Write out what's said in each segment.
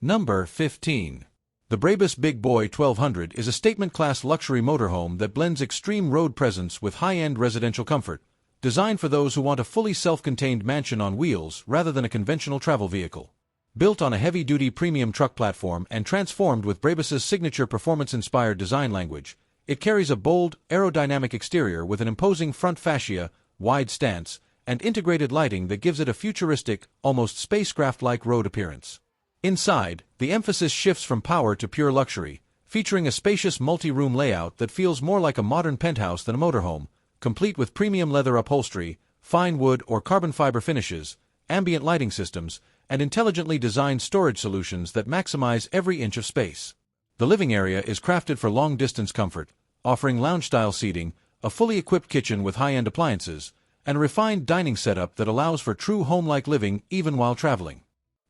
Number 15. The Brabus Big Boy 1200 is a statement-class luxury motorhome that blends extreme road presence with high-end residential comfort, designed for those who want a fully self-contained mansion on wheels rather than a conventional travel vehicle. Built on a heavy-duty premium truck platform and transformed with Brabus's signature performance-inspired design language, it carries a bold, aerodynamic exterior with an imposing front fascia, wide stance, and integrated lighting that gives it a futuristic, almost spacecraft-like road appearance. Inside, the emphasis shifts from power to pure luxury, featuring a spacious multi-room layout that feels more like a modern penthouse than a motorhome, complete with premium leather upholstery, fine wood or carbon fiber finishes, ambient lighting systems, and intelligently designed storage solutions that maximize every inch of space. The living area is crafted for long-distance comfort, offering lounge-style seating, a fully equipped kitchen with high-end appliances, and a refined dining setup that allows for true home-like living even while traveling.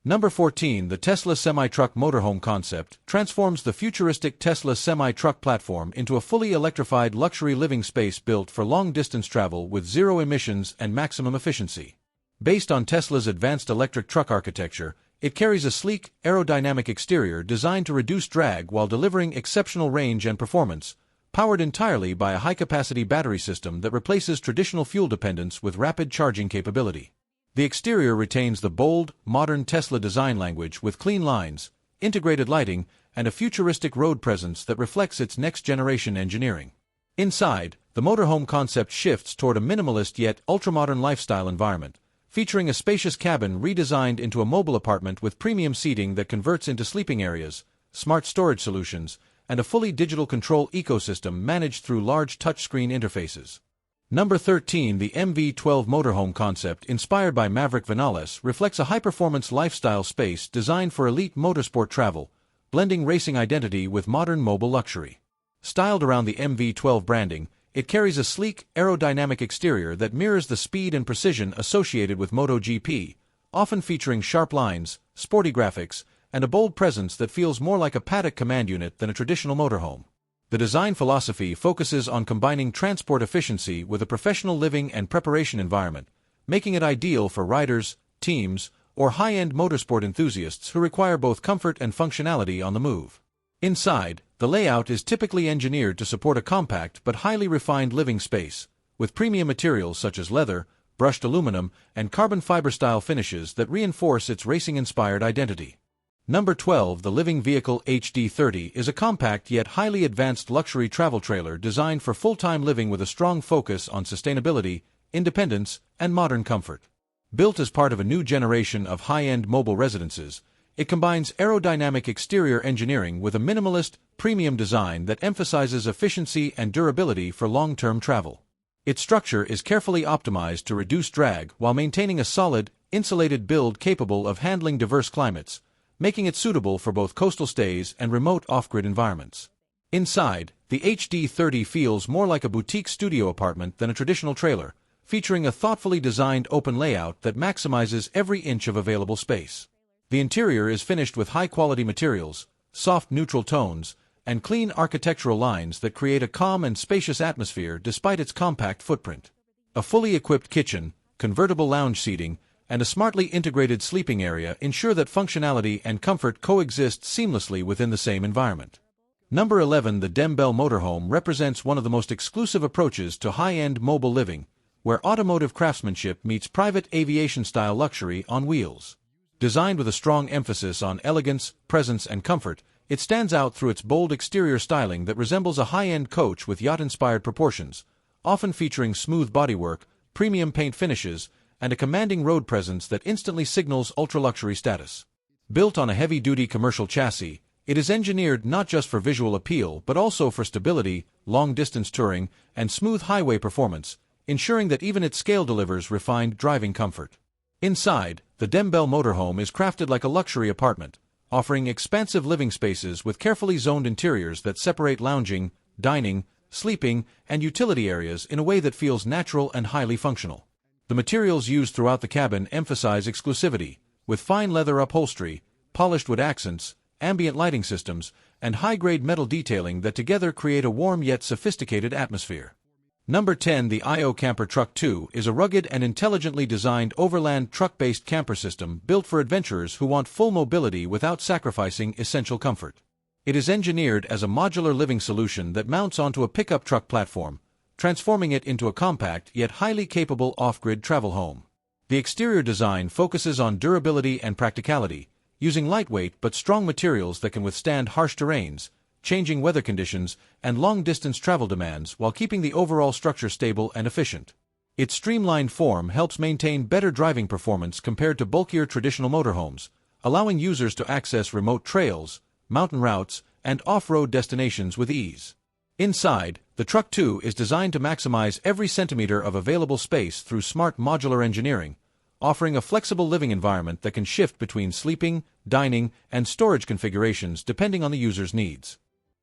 Number 14. The Tesla Semi-Truck Motorhome Concept transforms the futuristic Tesla semi-truck platform into a fully electrified luxury living space built for long-distance travel with zero emissions and maximum efficiency. Based on Tesla's advanced electric truck architecture, it carries a sleek, aerodynamic exterior designed to reduce drag while delivering exceptional range and performance, powered entirely by a high-capacity battery system that replaces traditional fuel dependence with rapid charging capability. The exterior retains the bold, modern Tesla design language with clean lines, integrated lighting, and a futuristic road presence that reflects its next-generation engineering. Inside, the motorhome concept shifts toward a minimalist yet ultramodern lifestyle environment, featuring a spacious cabin redesigned into a mobile apartment with premium seating that converts into sleeping areas, smart storage solutions, and a fully digital control ecosystem managed through large touchscreen interfaces. Number 13. The MV-12 motorhome concept, inspired by Maverick Vinales, reflects a high-performance lifestyle space designed for elite motorsport travel, blending racing identity with modern mobile luxury. Styled around the MV-12 branding, it carries a sleek, aerodynamic exterior that mirrors the speed and precision associated with MotoGP, often featuring sharp lines, sporty graphics, and a bold presence that feels more like a paddock command unit than a traditional motorhome. The design philosophy focuses on combining transport efficiency with a professional living and preparation environment, making it ideal for riders, teams, or high-end motorsport enthusiasts who require both comfort and functionality on the move. Inside, the layout is typically engineered to support a compact but highly refined living space, with premium materials such as leather, brushed aluminum, and carbon fiber-style finishes that reinforce its racing-inspired identity. Number 12. The Living Vehicle HD30 is a compact yet highly advanced luxury travel trailer designed for full-time living with a strong focus on sustainability, independence, and modern comfort. Built as part of a new generation of high-end mobile residences, it combines aerodynamic exterior engineering with a minimalist, premium design that emphasizes efficiency and durability for long-term travel. Its structure is carefully optimized to reduce drag while maintaining a solid, insulated build capable of handling diverse climates, making it suitable for both coastal stays and remote off-grid environments. Inside, the HD30 feels more like a boutique studio apartment than a traditional trailer, featuring a thoughtfully designed open layout that maximizes every inch of available space. The interior is finished with high-quality materials, soft neutral tones, and clean architectural lines that create a calm and spacious atmosphere despite its compact footprint. A fully equipped kitchen, convertible lounge seating, and a smartly integrated sleeping area ensure that functionality and comfort coexist seamlessly within the same environment. Number 11. The Dembel Motorhome represents one of the most exclusive approaches to high-end mobile living, where automotive craftsmanship meets private aviation-style luxury on wheels. Designed with a strong emphasis on elegance, presence, and comfort, it stands out through its bold exterior styling that resembles a high-end coach with yacht-inspired proportions, often featuring smooth bodywork, premium paint finishes, and a commanding road presence that instantly signals ultra-luxury status. Built on a heavy-duty commercial chassis, it is engineered not just for visual appeal but also for stability, long-distance touring, and smooth highway performance, ensuring that even its scale delivers refined driving comfort. Inside, the Dembel motorhome is crafted like a luxury apartment, offering expansive living spaces with carefully zoned interiors that separate lounging, dining, sleeping, and utility areas in a way that feels natural and highly functional. The materials used throughout the cabin emphasize exclusivity, with fine leather upholstery, polished wood accents, ambient lighting systems, and high-grade metal detailing that together create a warm yet sophisticated atmosphere. Number 10. The IO Camper Truck 2 is a rugged and intelligently designed overland truck-based camper system built for adventurers who want full mobility without sacrificing essential comfort. It is engineered as a modular living solution that mounts onto a pickup truck platform, transforming it into a compact yet highly capable off-grid travel home. The exterior design focuses on durability and practicality, using lightweight but strong materials that can withstand harsh terrains, changing weather conditions, and long-distance travel demands while keeping the overall structure stable and efficient. Its streamlined form helps maintain better driving performance compared to bulkier traditional motorhomes, allowing users to access remote trails, mountain routes, and off-road destinations with ease. Inside, the Truck 2 is designed to maximize every centimeter of available space through smart modular engineering, offering a flexible living environment that can shift between sleeping, dining, and storage configurations depending on the user's needs.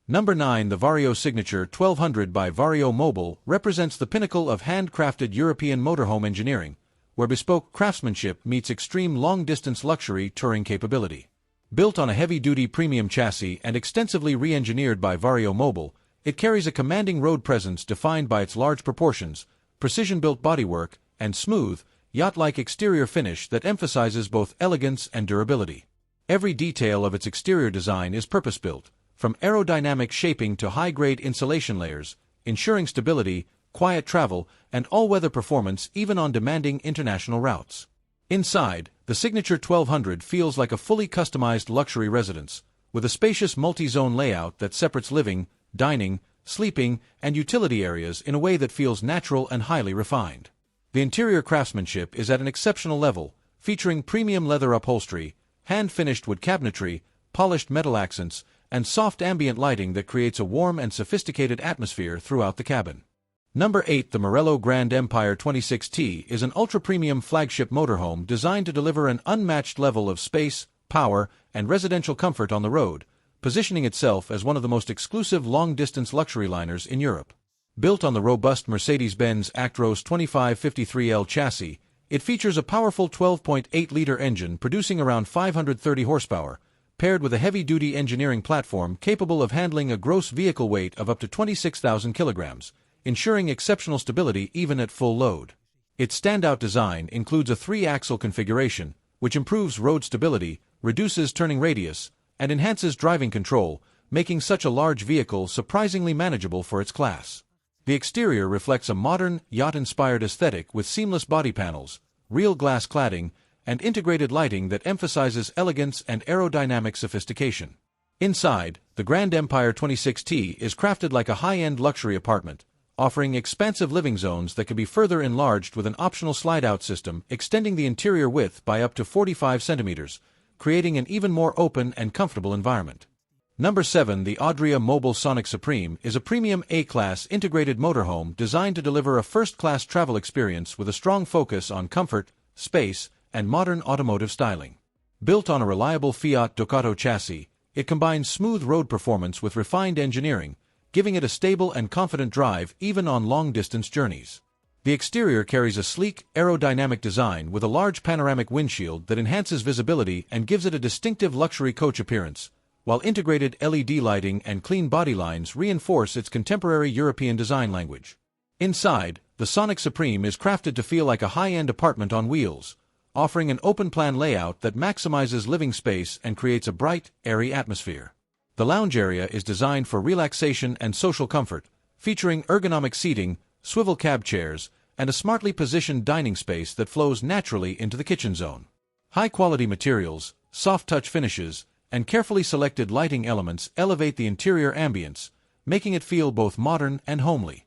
Number 9. The Vario Signature 1200 by Vario Mobile represents the pinnacle of handcrafted European motorhome engineering, where bespoke craftsmanship meets extreme long-distance luxury touring capability. Built on a heavy-duty premium chassis and extensively re-engineered by Vario Mobile, it carries a commanding road presence defined by its large proportions, precision-built bodywork, and smooth, yacht-like exterior finish that emphasizes both elegance and durability. Every detail of its exterior design is purpose-built, from aerodynamic shaping to high-grade insulation layers, ensuring stability, quiet travel, and all-weather performance even on demanding international routes. Inside, the Signature 1200 feels like a fully customized luxury residence, with a spacious multi-zone layout that separates living, dining, sleeping, and utility areas in a way that feels natural and highly refined. The interior craftsmanship is at an exceptional level, featuring premium leather upholstery, hand-finished wood cabinetry, polished metal accents, and soft ambient lighting that creates a warm and sophisticated atmosphere throughout the cabin. Number 8. The Morello Grand Empire 26T is an ultra-premium flagship motorhome designed to deliver an unmatched level of space, power, and residential comfort on the road, positioning itself as one of the most exclusive long-distance luxury liners in Europe. Built on the robust Mercedes-Benz Actros 2553L chassis, it features a powerful 12.8-liter engine producing around 530 horsepower, paired with a heavy-duty engineering platform capable of handling a gross vehicle weight of up to 26,000 kilograms, ensuring exceptional stability even at full load. Its standout design includes a 3-axle configuration, which improves road stability, reduces turning radius, and enhances driving control, making such a large vehicle surprisingly manageable for its class. The exterior reflects a modern, yacht-inspired aesthetic with seamless body panels, real glass cladding, and integrated lighting that emphasizes elegance and aerodynamic sophistication. Inside, the Grand Empire 26T is crafted like a high-end luxury apartment, offering expansive living zones that can be further enlarged with an optional slide-out system extending the interior width by up to 45 centimeters, creating an even more open and comfortable environment. Number 7. The Adria Mobile Sonic Supreme is a premium A-class integrated motorhome designed to deliver a first-class travel experience with a strong focus on comfort, space, and modern automotive styling. Built on a reliable Fiat Ducato chassis, it combines smooth road performance with refined engineering, giving it a stable and confident drive even on long-distance journeys. The exterior carries a sleek, aerodynamic design with a large panoramic windshield that enhances visibility and gives it a distinctive luxury coach appearance, while integrated LED lighting and clean body lines reinforce its contemporary European design language. Inside, the Sonic Supreme is crafted to feel like a high-end apartment on wheels, offering an open-plan layout that maximizes living space and creates a bright, airy atmosphere. The lounge area is designed for relaxation and social comfort, featuring ergonomic seating, swivel cab chairs, and a smartly positioned dining space that flows naturally into the kitchen zone. High-quality materials, soft-touch finishes, and carefully selected lighting elements elevate the interior ambience, making it feel both modern and homely.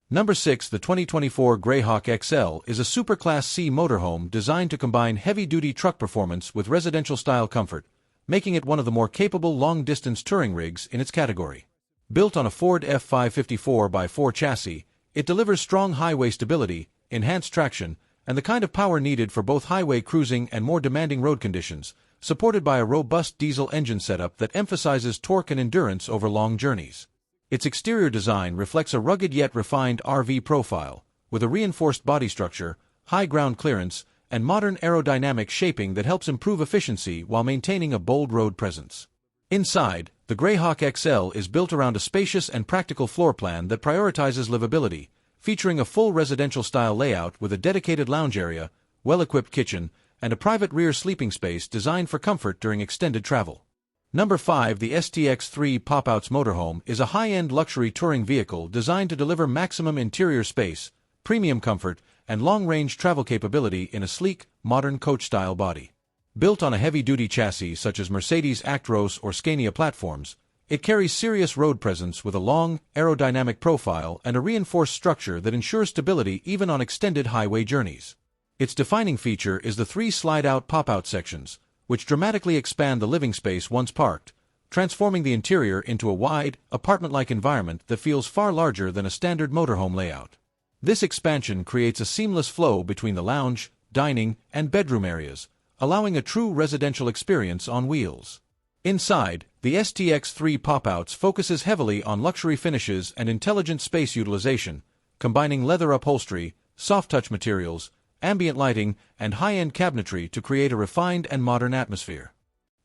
Number 6. The 2024 Greyhawk XL is a Super Class C motorhome designed to combine heavy-duty truck performance with residential-style comfort, making it one of the more capable long-distance touring rigs in its category. Built on a Ford F554x4 chassis, it delivers strong highway stability, enhanced traction, and the kind of power needed for both highway cruising and more demanding road conditions, supported by a robust diesel engine setup that emphasizes torque and endurance over long journeys. Its exterior design reflects a rugged yet refined RV profile, with a reinforced body structure, high ground clearance, and modern aerodynamic shaping that helps improve efficiency while maintaining a bold road presence. Inside, the Greyhawk XL is built around a spacious and practical floor plan that prioritizes livability, featuring a full residential-style layout with a dedicated lounge area, well-equipped kitchen, and a private rear sleeping space designed for comfort during extended travel. Number 5. The STX3 Pop-Outs Motorhome is a high-end luxury touring vehicle designed to deliver maximum interior space, premium comfort, and long-range travel capability in a sleek, modern coach-style body. Built on a heavy-duty chassis such as Mercedes Actros or Scania platforms, it carries serious road presence with a long, aerodynamic profile and a reinforced structure that ensures stability even on extended highway journeys. Its defining feature is the 3 slide-out pop-out sections, which dramatically expand the living space once parked, transforming the interior into a wide, apartment-like environment that feels far larger than a standard motorhome layout. This expansion creates a seamless flow between the lounge, dining, and bedroom areas, allowing a true residential experience on wheels. Inside, the STX3 Pop-Outs focuses heavily on luxury finishes and intelligent space utilization, combining leather upholstery, soft-touch materials, ambient lighting, and high-end cabinetry to create a refined and modern atmosphere.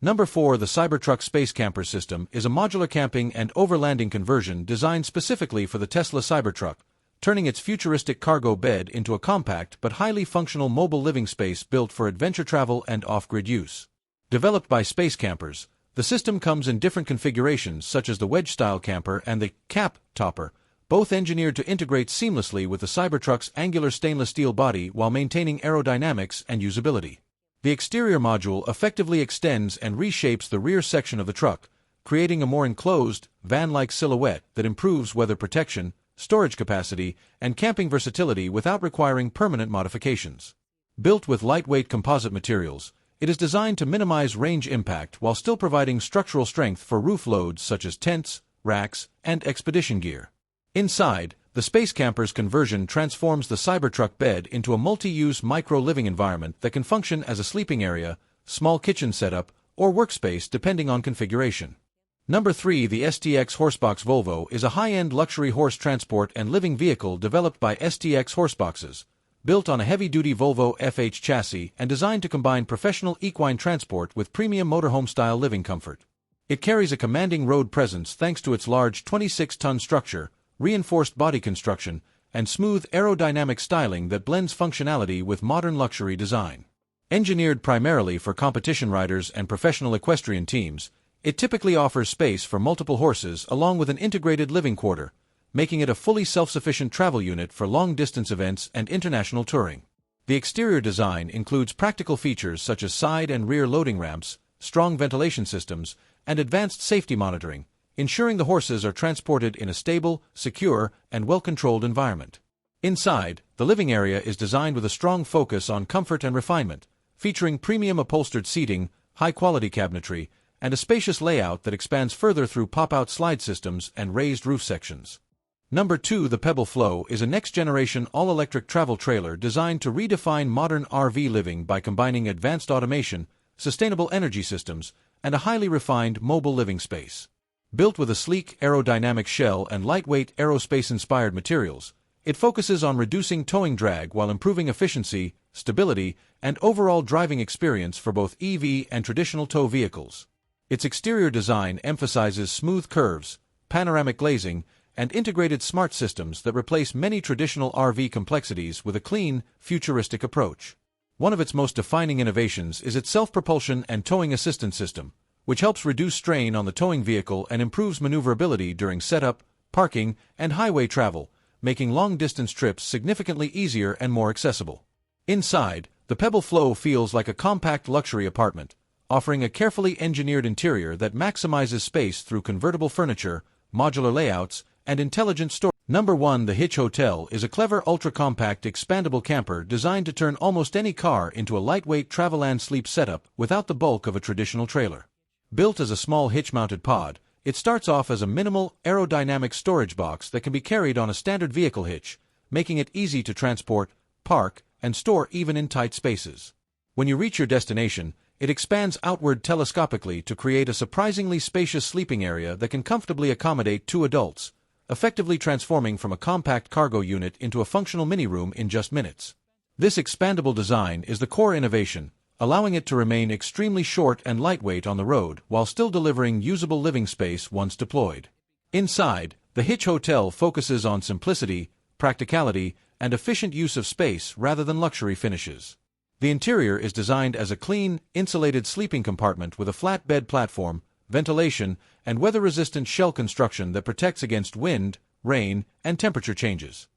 Number 4. The Cybertruck Space Camper System is a modular camping and overlanding conversion designed specifically for the Tesla Cybertruck, turning its futuristic cargo bed into a compact but highly functional mobile living space built for adventure travel and off-grid use. Developed by Space Campers, the system comes in different configurations such as the wedge-style camper and the cap topper, both engineered to integrate seamlessly with the Cybertruck's angular stainless steel body while maintaining aerodynamics and usability. The exterior module effectively extends and reshapes the rear section of the truck, creating a more enclosed, van-like silhouette that improves weather protection, storage capacity, and camping versatility without requiring permanent modifications. Built with lightweight composite materials, it is designed to minimize range impact while still providing structural strength for roof loads such as tents, racks, and expedition gear. Inside, the Space Camper's conversion transforms the Cybertruck bed into a multi-use micro-living environment that can function as a sleeping area, small kitchen setup, or workspace depending on configuration. Number 3. The STX Horsebox Volvo is a high-end luxury horse transport and living vehicle developed by STX Horseboxes, built on a heavy-duty Volvo FH chassis and designed to combine professional equine transport with premium motorhome-style living comfort. It carries a commanding road presence thanks to its large 26-ton structure, reinforced body construction, and smooth aerodynamic styling that blends functionality with modern luxury design. Engineered primarily for competition riders and professional equestrian teams, it typically offers space for multiple horses along with an integrated living quarter, making it a fully self-sufficient travel unit for long-distance events and international touring. The exterior design includes practical features such as side and rear loading ramps, strong ventilation systems, and advanced safety monitoring, ensuring the horses are transported in a stable, secure, and well-controlled environment. Inside, the living area is designed with a strong focus on comfort and refinement, featuring premium upholstered seating, high-quality cabinetry, and a spacious layout that expands further through pop-out slide systems and raised roof sections. Number 2. The Pebble Flow is a next-generation all-electric travel trailer designed to redefine modern RV living by combining advanced automation, sustainable energy systems, and a highly refined mobile living space. Built with a sleek aerodynamic shell and lightweight aerospace-inspired materials, it focuses on reducing towing drag while improving efficiency, stability, and overall driving experience for both EV and traditional tow vehicles. Its exterior design emphasizes smooth curves, panoramic glazing, and integrated smart systems that replace many traditional RV complexities with a clean, futuristic approach. One of its most defining innovations is its self-propulsion and towing assistance system, which helps reduce strain on the towing vehicle and improves maneuverability during setup, parking, and highway travel, making long-distance trips significantly easier and more accessible. Inside, the Pebble Flow feels like a compact luxury apartment, offering a carefully engineered interior that maximizes space through convertible furniture, modular layouts, and intelligent storage. Number 1. The Hitch Hotel is a clever ultra-compact expandable camper designed to turn almost any car into a lightweight travel and sleep setup without the bulk of a traditional trailer. Built as a small hitch-mounted pod, it starts off as a minimal, aerodynamic storage box that can be carried on a standard vehicle hitch, making it easy to transport, park, and store even in tight spaces. When you reach your destination, it expands outward telescopically to create a surprisingly spacious sleeping area that can comfortably accommodate 2 adults, effectively transforming from a compact cargo unit into a functional mini-room in just minutes. This expandable design is the core innovation, allowing it to remain extremely short and lightweight on the road while still delivering usable living space once deployed. Inside, the Hitch Hotel focuses on simplicity, practicality, and efficient use of space rather than luxury finishes. The interior is designed as a clean, insulated sleeping compartment with a flat bed platform, ventilation, and weather-resistant shell construction that protects against wind, rain, and temperature changes.